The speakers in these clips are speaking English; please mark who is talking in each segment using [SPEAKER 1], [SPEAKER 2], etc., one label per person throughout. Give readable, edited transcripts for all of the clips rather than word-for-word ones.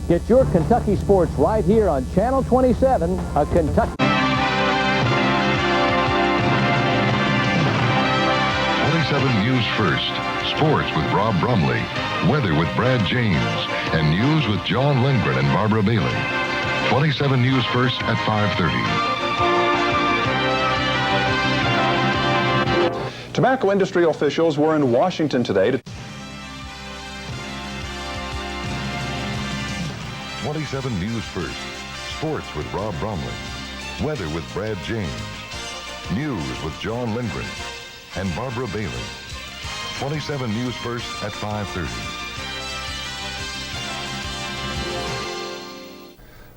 [SPEAKER 1] Get your Kentucky sports right here on Channel 27, a Kentucky.
[SPEAKER 2] 27 News First. Sports with Rob Brumley. Weather with Brad James. And news with John Lindgren and Barbara Bailey. 27 News First at 5:30.
[SPEAKER 3] Tobacco industry officials were in Washington today to
[SPEAKER 2] 27 News First. Sports with Rob Bromley. Weather with Brad James. News with John Lindgren and Barbara Bailey. 27 News First at 5:30.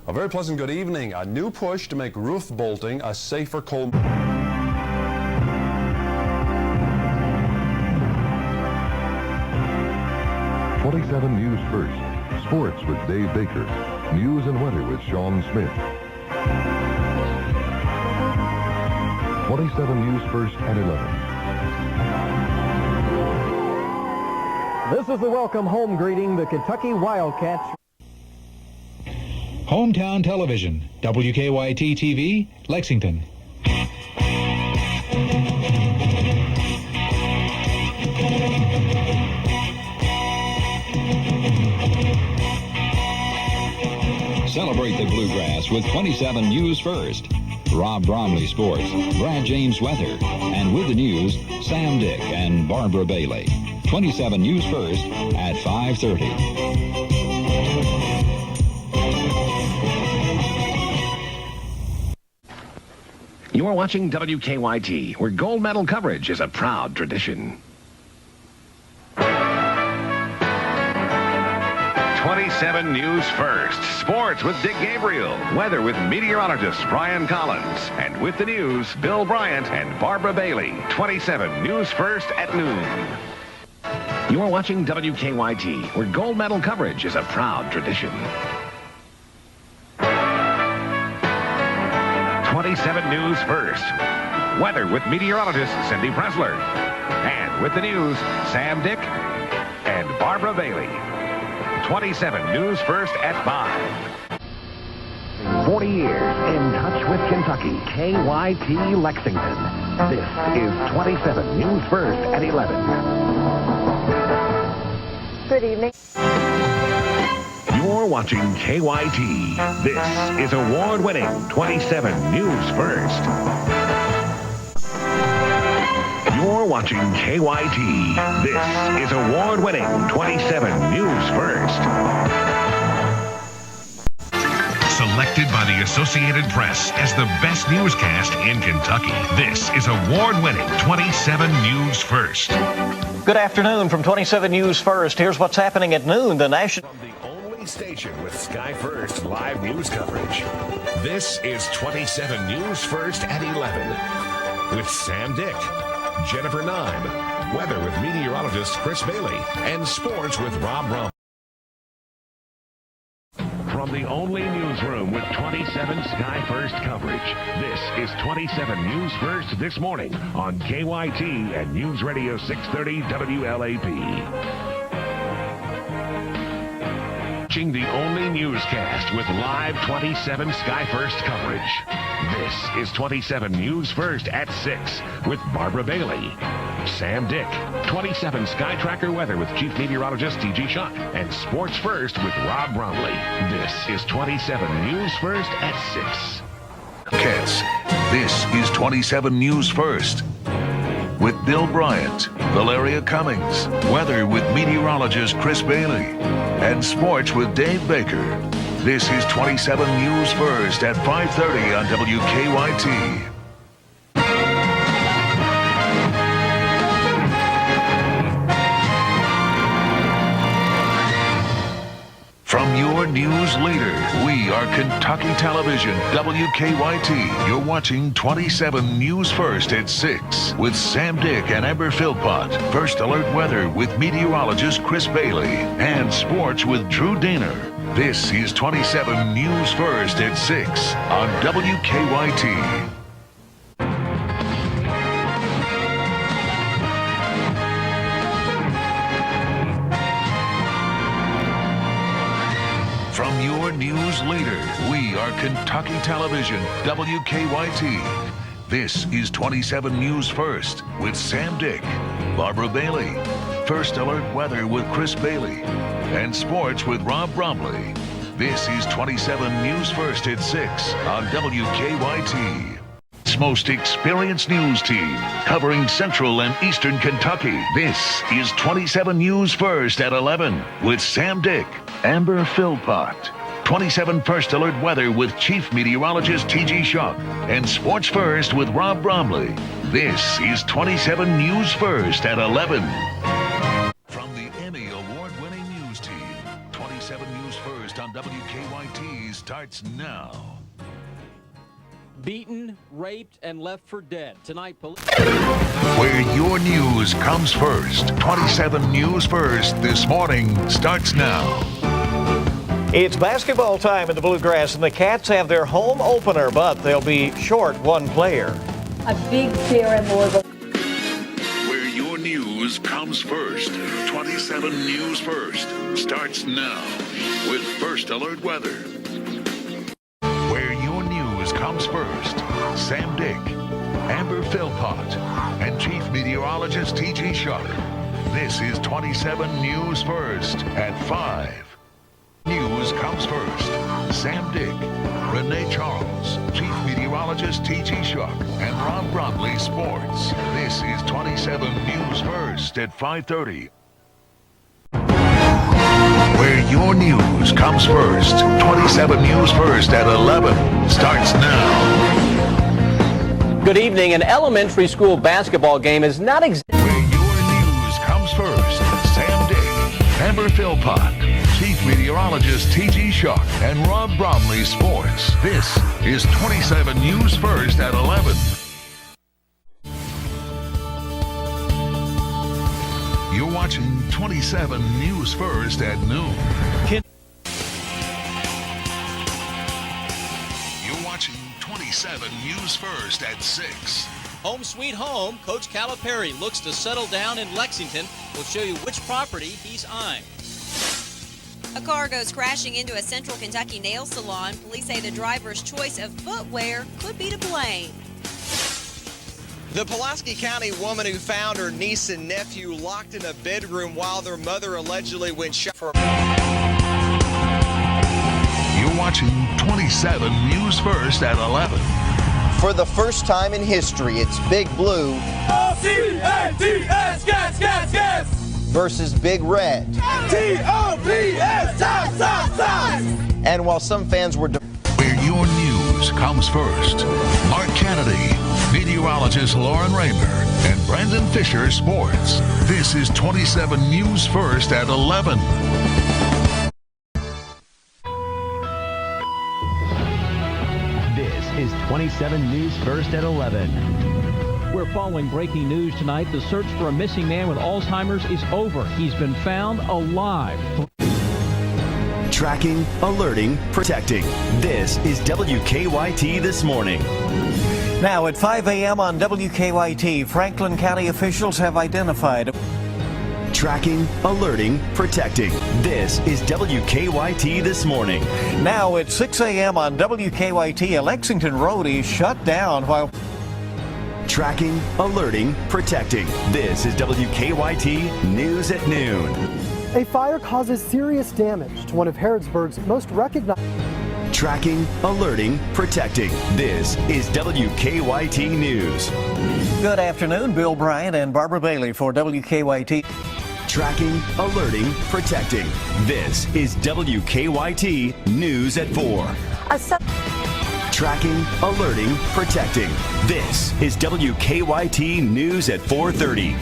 [SPEAKER 3] a very pleasant good evening. A new push to make roof bolting a safer coal.
[SPEAKER 2] 27 News First. Sports with Dave Baker. News and weather with Sean Smith. 27 News First at 11.
[SPEAKER 1] This is the welcome home greeting, the Kentucky Wildcats.
[SPEAKER 4] Hometown Television, WKYT-TV, Lexington.
[SPEAKER 5] Celebrate the bluegrass with 27 News First. Rob Bromley Sports, Brad James Weather, and with the news, Sam Dick and Barbara Bailey. 27 News First at 5:30.
[SPEAKER 6] You are watching WKYT, where gold medal coverage is a proud tradition. 27 News First. Sports with Dick Gabriel. Weather with meteorologist Brian Collins. And with the news, Bill Bryant and Barbara Bailey. 27 News First at noon. You are watching WKYT, where gold medal coverage is a proud tradition. 27 News First. Weather with meteorologist Cindy Pressler. And with the news, Sam Dick and Barbara Bailey. 27 News First at 5. 40 years in touch with Kentucky. KYT Lexington. This is 27 News First at 11.
[SPEAKER 7] Good evening.
[SPEAKER 6] You're watching KYT. This is award-winning 27 News First. You're watching KYT. This is award-winning 27 News First. Selected by the Associated Press as the best newscast in Kentucky. This is award-winning 27 News First.
[SPEAKER 8] Good afternoon from 27 News First. Here's what's happening at noon. The national...
[SPEAKER 6] From the only station with Sky First live news coverage. This is 27 News First at 11. With Sam Dick, Jennifer Nime, weather with meteorologist Chris Bailey, and sports with Rob Rum. From the only newsroom with 27 Sky First coverage, this is 27 News First this morning on KYT and News Radio 630 WLAP. Watching the only newscast with live 27 Sky First coverage. This is 27 News First at 6 with Barbara Bailey. Sam Dick, 27 Sky Tracker weather with Chief Meteorologist T.G. Shuck, and Sports First with Rob Bromley. This is 27 News First at 6.
[SPEAKER 9] Cats, this is 27 News First. With Bill Bryant, Valeria Cummings, weather with meteorologist Chris Bailey, and sports with Dave Baker. This is 27 News First at 5:30 on WKYT. From your news leader, we are Kentucky Television, WKYT. You're watching 27 News First at 6 with Sam Dick and Amber Philpott. First Alert Weather with meteorologist Chris Bailey and sports with Drew Daner. This is 27 News First at 6 on WKYT. From your news leader, we are Kentucky Television, WKYT. This is 27 News First with Sam Dick, Barbara Bailey, First Alert Weather with Chris Bailey, and Sports with Rob Bromley. This is 27 News First at 6 on WKYT. Most experienced news team covering Central and Eastern Kentucky. This is 27 News First at 11 with Sam Dick, Amber Philpott. 27 First Alert Weather with Chief Meteorologist T.G. Shuck, and Sports First with Rob Bromley. This is 27 News First at 11. From the Emmy Award-winning news team, 27 News First on WKYT starts now.
[SPEAKER 7] Beaten, raped, and left for dead. Tonight, police...
[SPEAKER 9] Where your news comes first. 27 News First this morning starts now.
[SPEAKER 8] It's basketball time in the Bluegrass, and the Cats have their home opener, but they'll be short one player.
[SPEAKER 10] A big fear in Louisville.
[SPEAKER 9] Where your news comes first. 27 News First starts now with First Alert Weather. Where your news comes first. Sam Dick, Amber Philpott, and Chief Meteorologist T.G. Shuck. This is 27 News First at 5. News comes first. Sam Dick, Renee Charles, Chief Meteorologist T.G. Shuck, and Rob Bromley Sports. This is 27 News First at 5:30. Where your news comes first. 27 News First at 11 starts now.
[SPEAKER 7] Good evening. An elementary school basketball game is not exactly...
[SPEAKER 9] Where your news comes first. Sam Dick, Amber Philpott, Chief Meteorologist T.G. Shuck, and Rob Bromley Sports. This is 27 News First at 11. You're watching 27 News First at noon. You're watching 27 News First at 6.
[SPEAKER 7] Home sweet home. Coach Calipari looks to settle down in Lexington. We'll show you which property he's eyeing.
[SPEAKER 11] A car goes crashing into a Central Kentucky nail salon. Police say the driver's choice of footwear could be to blame.
[SPEAKER 12] The Pulaski County woman who found her niece and nephew locked in a bedroom while their mother allegedly went shopping.
[SPEAKER 9] You're watching 27 News First at 11.
[SPEAKER 12] For the first time in history, it's Big Blue versus Big Red. And while some fans were...
[SPEAKER 9] Where your news comes first. Mark Kennedy, meteorologist Lauren Raymer, and Brandon Fisher Sports. This is 27 News First at 11.
[SPEAKER 1] This is 27 News First at 11.
[SPEAKER 7] We're following breaking news tonight. The search for a missing man with Alzheimer's is over. He's been found alive.
[SPEAKER 13] Tracking, alerting, protecting. This is WKYT This Morning.
[SPEAKER 8] Now at 5 a.m. on WKYT, Franklin County officials have identified...
[SPEAKER 13] Tracking, alerting, protecting. This is WKYT This Morning.
[SPEAKER 8] Now at 6 a.m. on WKYT, a Lexington road is shut down while...
[SPEAKER 13] Tracking, alerting, protecting. This is WKYT News at Noon.
[SPEAKER 14] A fire causes serious damage to one of Harrodsburg's most recognized...
[SPEAKER 13] Tracking, alerting, protecting. This is WKYT News.
[SPEAKER 8] Good afternoon, Bill Bryant and Barbara Bailey for WKYT.
[SPEAKER 13] Tracking, alerting, protecting. This is WKYT News at 4. Tracking, alerting, protecting. This is WKYT News at 4:30.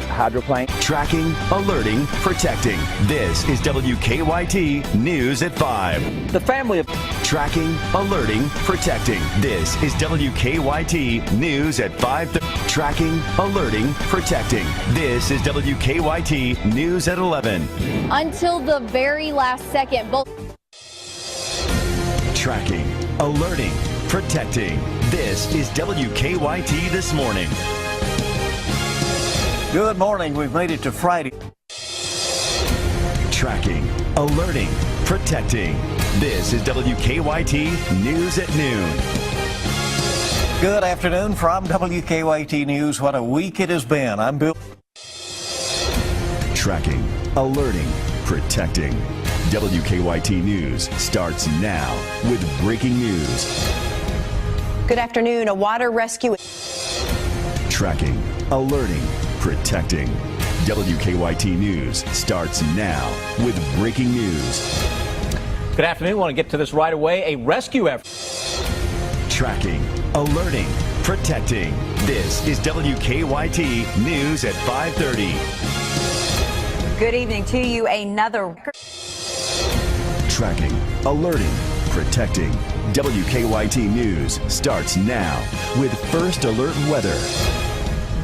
[SPEAKER 1] Hydroplane.
[SPEAKER 13] Tracking, alerting, protecting. This is WKYT News at 5.
[SPEAKER 7] The family of...
[SPEAKER 13] Tracking, alerting, protecting. This is WKYT News at 5:30. Tracking, alerting, protecting. This is WKYT News at 11.
[SPEAKER 10] Until the very last second, both...
[SPEAKER 13] Tracking, alerting, protecting. This is WKYT This Morning.
[SPEAKER 8] Good morning. We've made it to Friday.
[SPEAKER 13] Tracking, alerting, protecting. This is WKYT News at Noon.
[SPEAKER 8] Good afternoon from WKYT News. What a week it has been. I'm Bill.
[SPEAKER 13] Tracking, alerting, protecting. WKYT News starts now with breaking news.
[SPEAKER 15] Good afternoon. A water rescue.
[SPEAKER 13] Tracking, alerting, protecting. WKYT News starts now with breaking news.
[SPEAKER 7] Good afternoon. Want to get to this right away. A rescue effort.
[SPEAKER 13] Tracking, alerting, protecting. This is WKYT News at 5:30.
[SPEAKER 15] Good evening to you. Another.
[SPEAKER 13] Tracking, alerting, protecting. WKYT News starts now with First Alert Weather.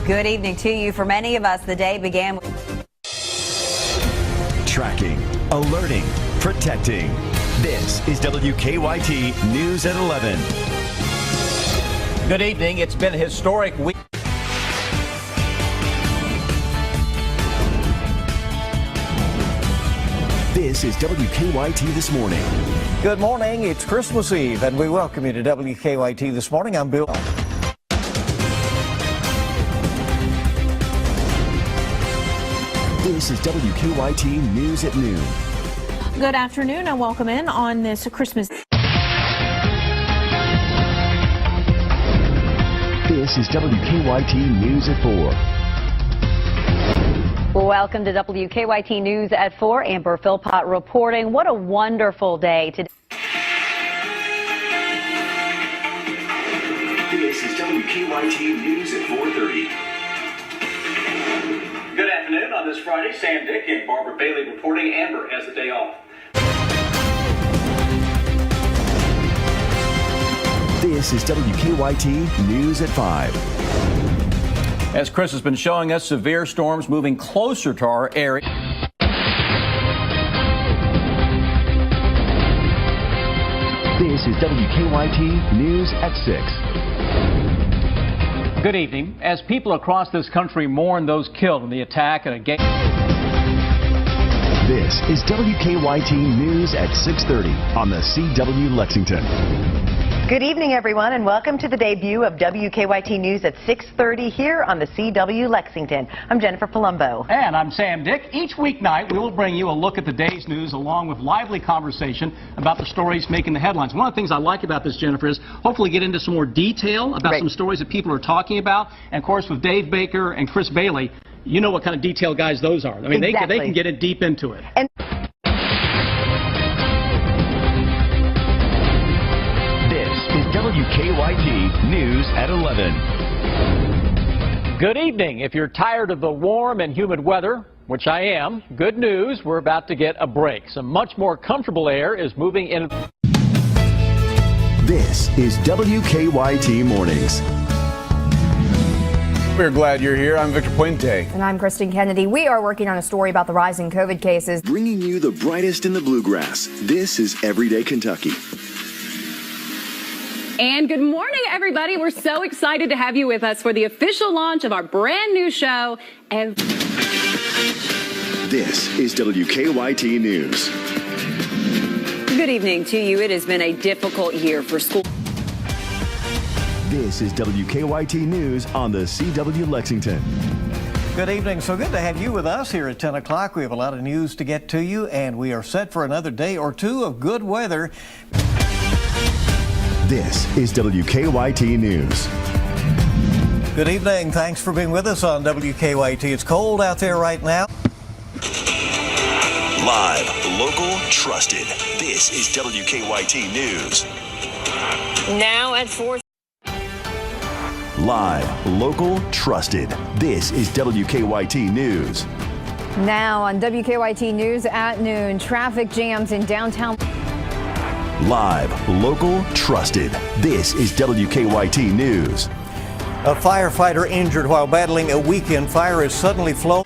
[SPEAKER 15] Good evening to you. For many of us, the day began with.
[SPEAKER 13] Tracking, alerting, protecting. This is WKYT News at 11.
[SPEAKER 7] Good evening. It's been a historic week.
[SPEAKER 13] This is WKYT This Morning.
[SPEAKER 8] Good morning. It's Christmas Eve, and we welcome you to WKYT This Morning. I'm Bill.
[SPEAKER 13] This is WKYT News at Noon.
[SPEAKER 16] Good afternoon and welcome in on this Christmas.
[SPEAKER 13] This is WKYT News at 4.
[SPEAKER 10] Welcome to WKYT News at 4. Amber Philpott reporting. What a wonderful day today.
[SPEAKER 13] This is WKYT News at 4:30.
[SPEAKER 7] Good afternoon. On this Friday, Sam Dick and Barbara Bailey reporting. Amber has the day off.
[SPEAKER 13] This is WKYT News at 5.
[SPEAKER 7] As Chris has been showing us, severe storms moving closer to our area.
[SPEAKER 13] This is WKYT News at 6.
[SPEAKER 7] Good evening. As people across this country mourn those killed in the attack at a gate.
[SPEAKER 13] This is WKYT News at 6:30 on the CW Lexington.
[SPEAKER 15] Good evening, everyone, and welcome to the debut of WKYT News at 6:30 here on the CW Lexington. I'm Jennifer Palumbo.
[SPEAKER 7] And I'm Sam Dick. Each weeknight, we will bring you a look at the day's news along with lively conversation about the stories making the headlines. One of the things I like about this, Jennifer, is hopefully get into some more detail about some stories that people are talking about. And, of course, with Dave Baker and Chris Bailey, you know what kind of detail guys those are. I mean, they can get it deep into it.
[SPEAKER 15] And
[SPEAKER 13] WKYT News at 11.
[SPEAKER 7] Good evening. If you're tired of the warm and humid weather, which I am, good news, we're about to get a break. Some much more comfortable air is moving in.
[SPEAKER 13] This is WKYT Mornings.
[SPEAKER 17] We're glad you're here. I'm Victor Puente.
[SPEAKER 18] And I'm Kristen Kennedy. We are working on a story about the rising COVID cases.
[SPEAKER 19] Bringing you the brightest in the bluegrass. This is Everyday Kentucky.
[SPEAKER 20] And good morning, everybody. We're so excited to have you with us for the official launch of our brand new show.
[SPEAKER 19] This is WKYT News.
[SPEAKER 20] Good evening to you. It has been a difficult year for school.
[SPEAKER 13] This is WKYT News on the CW Lexington.
[SPEAKER 8] Good evening. So good to have you with us here at 10 o'clock. We have a lot of news to get to you, and we are set for another day or two of good weather.
[SPEAKER 13] This is WKYT News.
[SPEAKER 8] Good evening. Thanks for being with us on WKYT. It's cold out there right now.
[SPEAKER 19] Live, local, trusted. This is WKYT News.
[SPEAKER 20] Now at 4.
[SPEAKER 13] Live, local, trusted. This is WKYT News.
[SPEAKER 18] Now on WKYT News at noon, traffic jams in downtown.
[SPEAKER 13] Live, local, trusted. This is WKYT News.
[SPEAKER 8] A firefighter injured while battling a weekend fire is suddenly flown.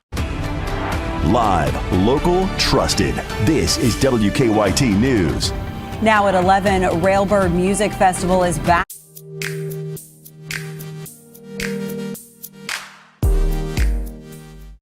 [SPEAKER 13] Live, local, trusted. This is WKYT News.
[SPEAKER 15] Now at 11, Railbird Music Festival is back.